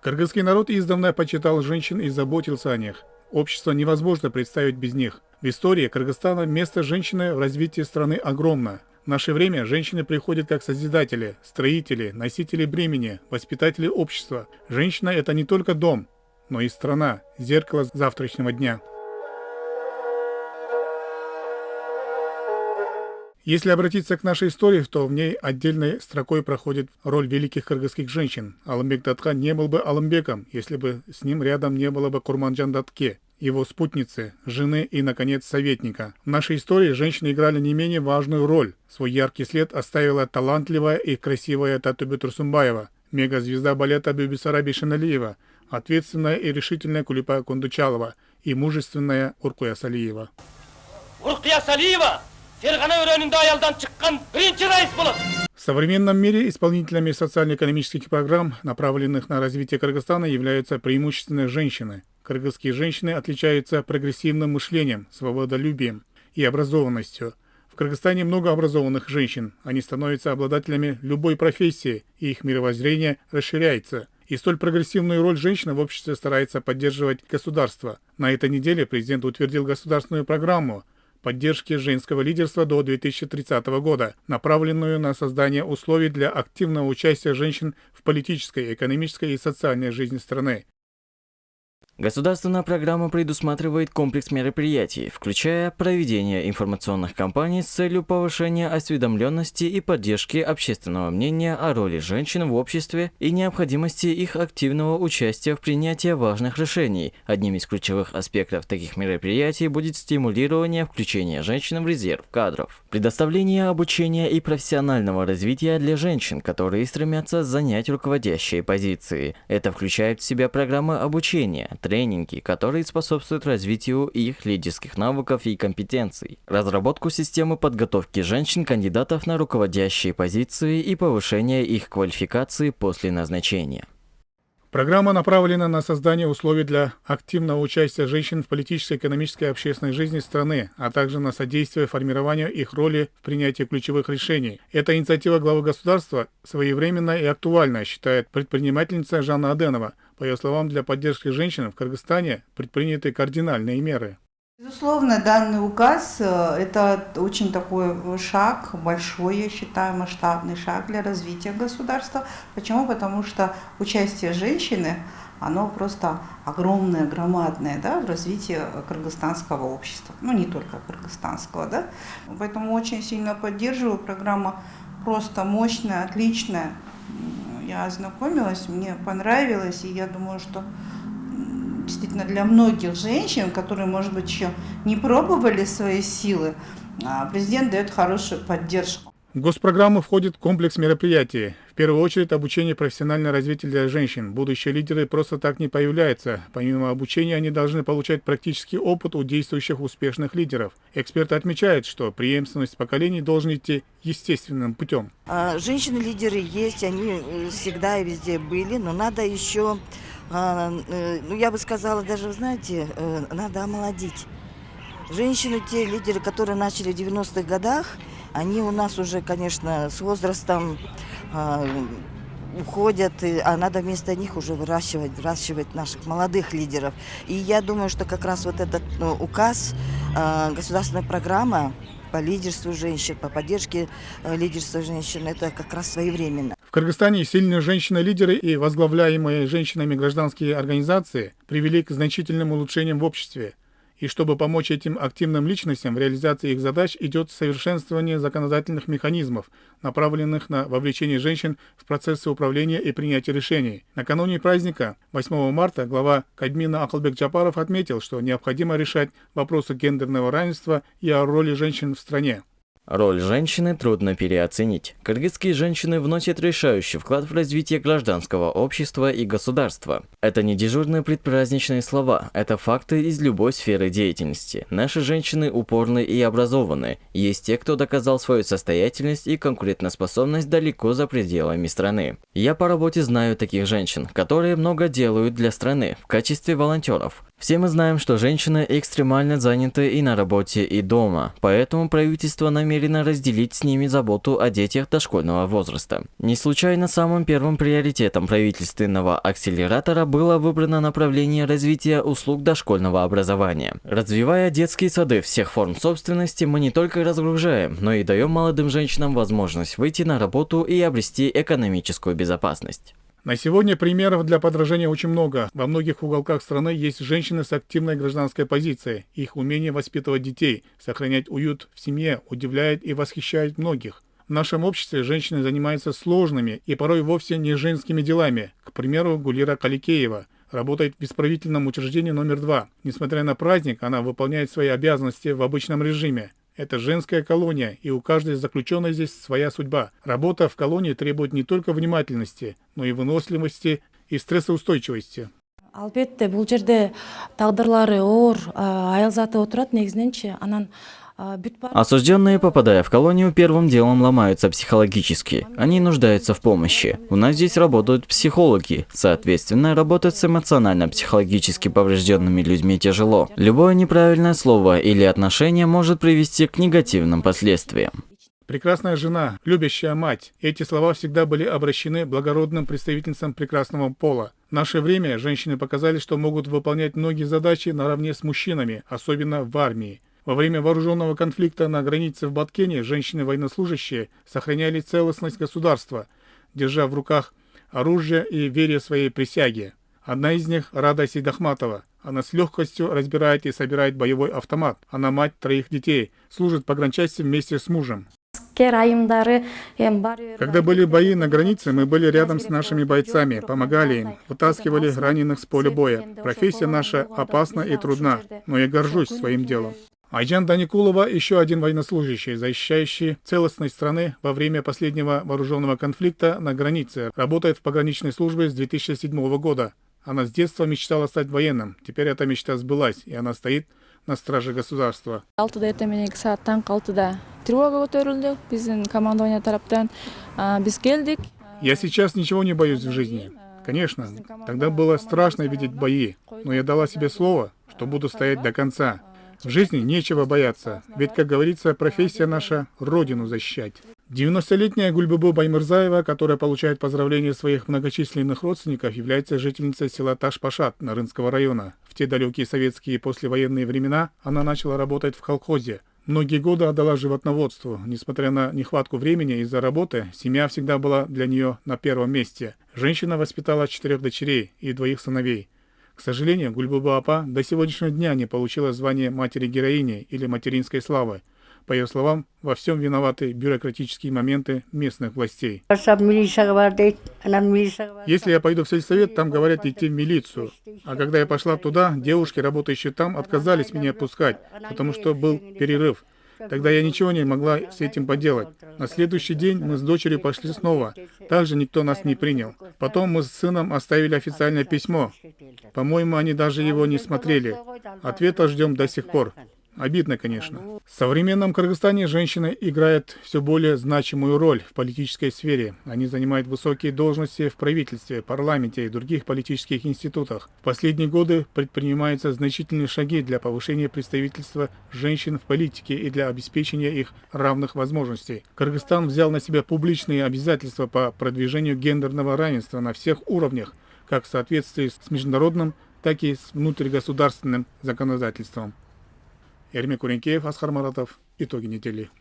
Кыргызский народ издавна почитал женщин и заботился о них. Общество невозможно представить без них. В истории Кыргызстана место женщины в развитии страны огромно. В наше время женщины приходят как созидатели, строители, носители бремени, воспитатели общества. Женщина – это не только дом, но и страна, зеркало завтрашнего дня. Если обратиться к нашей истории, то в ней отдельной строкой проходит роль великих кыргызских женщин. Алымбек Датка не был бы Алымбеком, если бы с ним рядом не было бы Курманджан Датке, его спутницы, жены и, наконец, советника. В нашей истории женщины играли не менее важную роль. Свой яркий след оставила талантливая и красивая Татубе Турсунбаева, мегазвезда балета Бибисара Бишеналиева, ответственная и решительная Кулипа Кундучалова и мужественная Уркуя Салиева. Уркуя Салиева! В современном мире исполнителями социально-экономических программ, направленных на развитие Кыргызстана, являются преимущественно женщины. Кыргызские женщины отличаются прогрессивным мышлением, свободолюбием и образованностью. В Кыргызстане много образованных женщин. Они становятся обладателями любой профессии, и их мировоззрение расширяется. И столь прогрессивную роль женщины в обществе старается поддерживать государство. На этой неделе президент утвердил государственную программу поддержки женского лидерства до 2030 года, направленную на создание условий для активного участия женщин в политической, экономической и социальной жизни страны. Государственная программа предусматривает комплекс мероприятий, включая проведение информационных кампаний с целью повышения осведомленности и поддержки общественного мнения о роли женщин в обществе и необходимости их активного участия в принятии важных решений. Одним из ключевых аспектов таких мероприятий будет стимулирование включения женщин в резерв кадров, предоставление обучения и профессионального развития для женщин, которые стремятся занять руководящие позиции. Это включает в себя программы обучения, тренинги, которые способствуют развитию их лидерских навыков и компетенций, разработку системы подготовки женщин-кандидатов на руководящие позиции и повышение их квалификации после назначения. Программа направлена на создание условий для активного участия женщин в политической, экономической и общественной жизни страны, а также на содействие формированию их роли в принятии ключевых решений. Эта инициатива главы государства своевременная и актуальная, считает предпринимательница Жанна Аденова. По ее словам, для поддержки женщин в Кыргызстане предприняты кардинальные меры. Безусловно, данный указ – это очень такой шаг, большой, я считаю, масштабный шаг для развития государства. Почему? Потому что участие женщины, оно просто огромное, громадное, да, в развитии кыргызстанского общества. Ну, не только кыргызстанского, да. Поэтому очень сильно поддерживаю. Программа просто мощная, отличная. Я ознакомилась, мне понравилось, и я думаю, что действительно для многих женщин, которые, может быть, еще не пробовали свои силы, президент дает хорошую поддержку. В госпрограмму входит комплекс мероприятий. В первую очередь обучение и профессиональное развитие для женщин. Будущие лидеры просто так не появляются. Помимо обучения они должны получать практический опыт у действующих успешных лидеров. Эксперты отмечают, что преемственность поколений должна идти естественным путем. Женщины-лидеры есть, они всегда и везде были, но надо еще, я бы сказала, даже, знаете, надо омолодить. Женщины, те лидеры, которые начали в 90-х годах, они у нас уже, конечно, с возрастом уходят, а надо вместо них уже выращивать наших молодых лидеров. И я думаю, что как раз вот этот указ, государственная программа по лидерству женщин, по поддержке лидерства женщин, это как раз своевременно. В Кыргызстане сильные женщины-лидеры и возглавляемые женщинами гражданские организации привели к значительным улучшениям в обществе. И чтобы помочь этим активным личностям в реализации их задач, идет совершенствование законодательных механизмов, направленных на вовлечение женщин в процессы управления и принятия решений. Накануне праздника, 8 марта, глава Кабмина Акылбек Джапаров отметил, что необходимо решать вопросы гендерного равенства и о роли женщин в стране. Роль женщины трудно переоценить. Кыргызские женщины вносят решающий вклад в развитие гражданского общества и государства. Это не дежурные предпраздничные слова, это факты из любой сферы деятельности. Наши женщины упорны и образованы. Есть те, кто доказал свою состоятельность и конкурентоспособность далеко за пределами страны. Я по работе знаю таких женщин, которые много делают для страны в качестве волонтеров. Все мы знаем, что женщины экстремально заняты и на работе, и дома, поэтому правительство намерено разделить с ними заботу о детях дошкольного возраста. Не случайно самым первым приоритетом правительственного акселератора было выбрано направление развития услуг дошкольного образования. Развивая детские сады всех форм собственности, мы не только разгружаем, но и даем молодым женщинам возможность выйти на работу и обрести экономическую безопасность. На сегодня примеров для подражания очень много. Во многих уголках страны есть женщины с активной гражданской позицией. Их умение воспитывать детей, сохранять уют в семье удивляет и восхищает многих. В нашем обществе женщины занимаются сложными и порой вовсе не женскими делами. К примеру, Гулира Каликеева работает в исправительном учреждении номер 2. Несмотря на праздник, она выполняет свои обязанности в обычном режиме. Это женская колония, и у каждой заключенной здесь своя судьба. Работа в колонии требует не только внимательности, но и выносливости и стрессоустойчивости. Албетте, бул жерде тагдырлары оор аял заты отурат негизиненчи анан. Осужденные, попадая в колонию, первым делом ломаются психологически. Они нуждаются в помощи. У нас здесь работают психологи. Соответственно, работать с эмоционально-психологически поврежденными людьми тяжело. Любое неправильное слово или отношение может привести к негативным последствиям. Прекрасная жена, любящая мать. Эти слова всегда были обращены благородным представительницам прекрасного пола. В наше время женщины показали, что могут выполнять многие задачи наравне с мужчинами, особенно в армии. Во время вооруженного конфликта на границе в Баткене женщины-военнослужащие сохраняли целостность государства, держа в руках оружие и веря своей присяге. Одна из них – Рада Сейдахматова. Она с легкостью разбирает и собирает боевой автомат. Она мать 3 детей, служит в погранчасти вместе с мужем. Когда были бои на границе, мы были рядом с нашими бойцами, помогали им, вытаскивали раненых с поля боя. Профессия наша опасна и трудна, но я горжусь своим делом. Айджан Даникулова – еще один военнослужащий, защищающий целостность страны во время последнего вооруженного конфликта на границе. Работает в пограничной службе с 2007 года. Она с детства мечтала стать военным. Теперь эта мечта сбылась, и она стоит на страже государства. Я сейчас ничего не боюсь в жизни. Конечно, тогда было страшно видеть бои, но я дала себе слово, что буду стоять до конца. В жизни нечего бояться, ведь, как говорится, профессия наша – родину защищать. 90-летняя Гульбыбу Баймырзаева, которая получает поздравления своих многочисленных родственников, является жительницей села Таш-Пашат Нарынского района. В те далекие советские послевоенные времена она начала работать в колхозе. Многие годы отдала животноводству. Несмотря на нехватку времени из-за работы, семья всегда была для нее на первом месте. Женщина воспитала 4 дочерей и 2 сыновей. К сожалению, Гульбуба апа до сегодняшнего дня не получила звание матери-героини или материнской славы. По ее словам, во всем виноваты бюрократические моменты местных властей. Если я пойду в сельсовет, там говорят идти в милицию. А когда я пошла туда, девушки, работающие там, отказались меня пускать, потому что был перерыв. Тогда я ничего не могла с этим поделать. На следующий день мы с дочерью пошли снова. Также никто нас не принял. Потом мы с сыном оставили официальное письмо. По-моему, они даже его не смотрели. Ответа ждем до сих пор. Обидно, конечно. В современном Кыргызстане женщины играют все более значимую роль в политической сфере. Они занимают высокие должности в правительстве, парламенте и других политических институтах. В последние годы предпринимаются значительные шаги для повышения представительства женщин в политике и для обеспечения их равных возможностей. Кыргызстан взял на себя публичные обязательства по продвижению гендерного равенства на всех уровнях, как в соответствии с международным, так и с внутригосударственным законодательством. Эрмек Уренкеев, Асхар Маратов. Итоги недели.